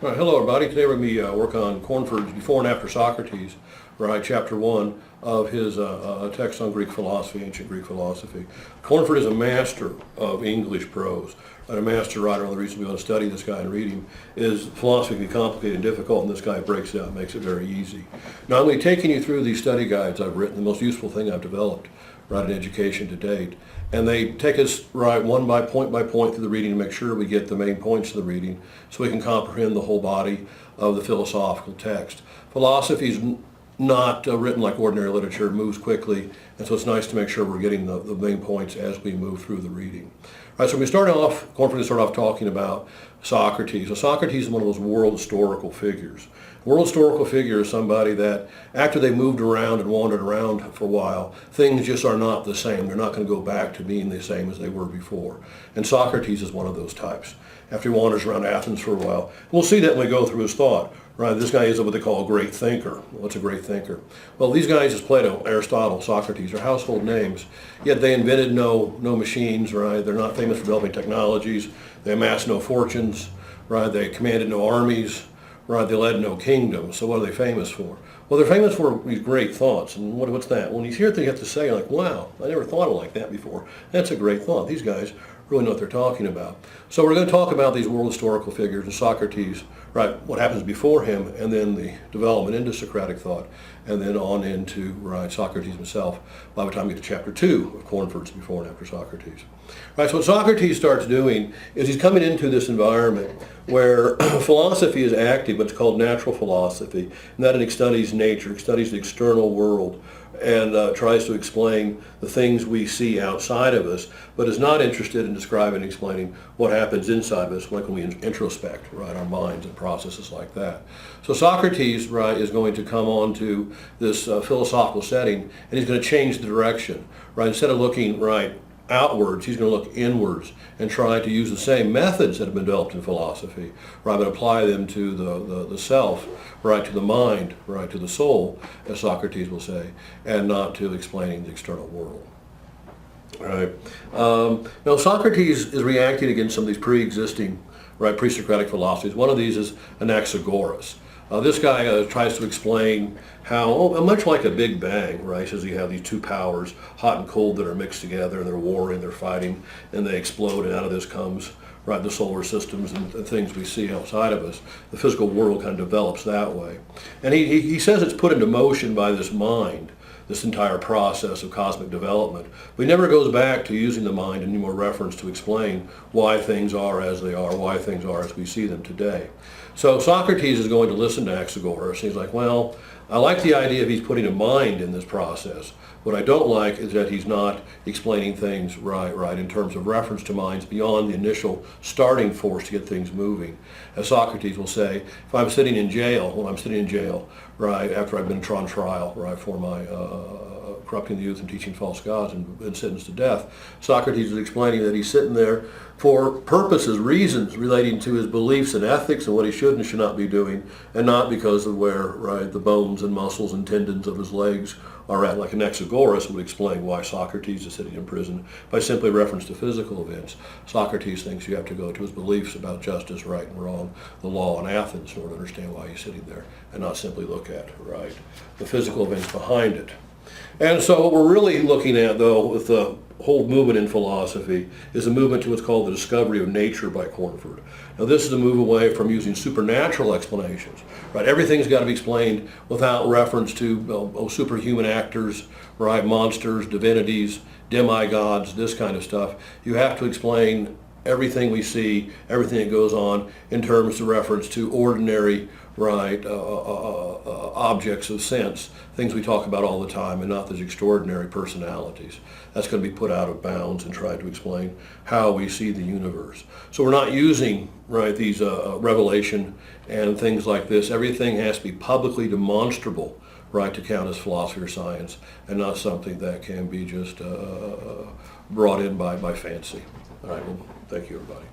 All right, hello everybody. Today we're going to be work on Cornford's Before and After Socrates, right, chapter 1 of his text on Greek philosophy, ancient Greek philosophy. Cornford is a master of English prose, and a master writer. One of the reasons we want to study this guy and read him is philosophy can be complicated and difficult, and this guy breaks it out and makes it very easy. Now I'm going to be taking you through these study guides I've written, the most useful thing I've developed, right, in education to date. And they take us right by point through the reading to make sure we get the main points of the reading so we can comprehend the whole body of the philosophical text. Philosophy is not written like ordinary literature, it moves quickly, and so it's nice to make sure we're getting the main points as we move through the reading. All right, so we start off, Cornford start off talking about Socrates. So Socrates is one of those world historical figures. A world historical figure is somebody that, after they moved around and wandered around for a while, things just are not the same. They're not going to go back to being the same as they were before. And Socrates is one of those types. After he wanders around Athens for a while, we'll see that when we go through his thought. Right, this guy is what they call a great thinker. What's a great thinker? Well, these guys, as Plato, Aristotle, Socrates, are household names, yet they invented no machines, right? They're not famous for developing technologies. They amassed no fortunes, right? They commanded no armies, right? They led no kingdoms. So what are they famous for? Well, they're famous for these great thoughts. And what's that? When you hear what they have to say, you're like, wow, I never thought of it like that before. That's a great thought. These guys really know what they're talking about. So we're going to talk about these world historical figures and Socrates, right, what happens before him, and then the development into Socratic thought, and then on into, right, Socrates himself by the time we get to chapter 2 of Cornford's Before and After Socrates. Right, so what Socrates starts doing is he's coming into this environment where philosophy is active, but it's called natural philosophy, and that it studies nature, it studies the external world, and tries to explain the things we see outside of us, but is not interested in describing and explaining what happens inside of us, like when we introspect, right, our minds and processes like that. So Socrates, right, is going to come on to this philosophical setting, and he's going to change the direction, right? Instead of looking, right, outwards, he's going to look inwards and try to use the same methods that have been developed in philosophy, right, but apply them to the self, right, to the mind, right, to the soul, as Socrates will say, and not to explaining the external world. All right. Now Socrates is reacting against some of these pre-existing, right, pre-Socratic philosophies. One of these is Anaxagoras. This guy tries to explain how, much like a Big Bang, right, says you have these two powers, hot and cold, that are mixed together, and they're warring, they're fighting, and they explode, and out of this comes, right, the solar systems and things we see outside of us. The physical world kind of develops that way. And he says it's put into motion by this mind, this entire process of cosmic development. But he never goes back to using the mind in any more reference to explain why things are as they are, why things are as we see them today. So Socrates is going to listen to Anaxagoras. He's like, well, I like the idea of he's putting a mind in this process. What I don't like is that he's not explaining things right in terms of reference to minds beyond the initial starting force to get things moving. As Socrates will say, if I'm sitting in jail, right, after I've been on trial, right, for my corrupting the youth and teaching false gods and been sentenced to death, Socrates is explaining that he's sitting there for purposes, reasons relating to his beliefs and ethics and what he should and should not be doing, and not because of where, right, the bones and muscles and tendons of his legs are at, like Anaxagoras would explain why Socrates is sitting in prison by simply reference to physical events. Socrates thinks you have to go to his beliefs about justice, right and wrong, the law in Athens, in order to understand why he's sitting there, and not simply look at, right, the physical events behind it. And so what we're really looking at, though, with the whole movement in philosophy is a movement to what's called the discovery of nature by Cornford. Now this is a move away from using supernatural explanations. Right? Everything's got to be explained without reference to superhuman actors, right? Monsters, divinities, demigods, this kind of stuff. You have to explain everything we see, everything that goes on in terms of reference to ordinary, right, objects of sense, things we talk about all the time, and not these extraordinary personalities. That's going to be put out of bounds and try to explain how we see the universe. So we're not using, right, these revelation and things like this. Everything has to be publicly demonstrable, right, to count as philosophy or science, and not something that can be just brought in by fancy. All right, well, thank you, everybody.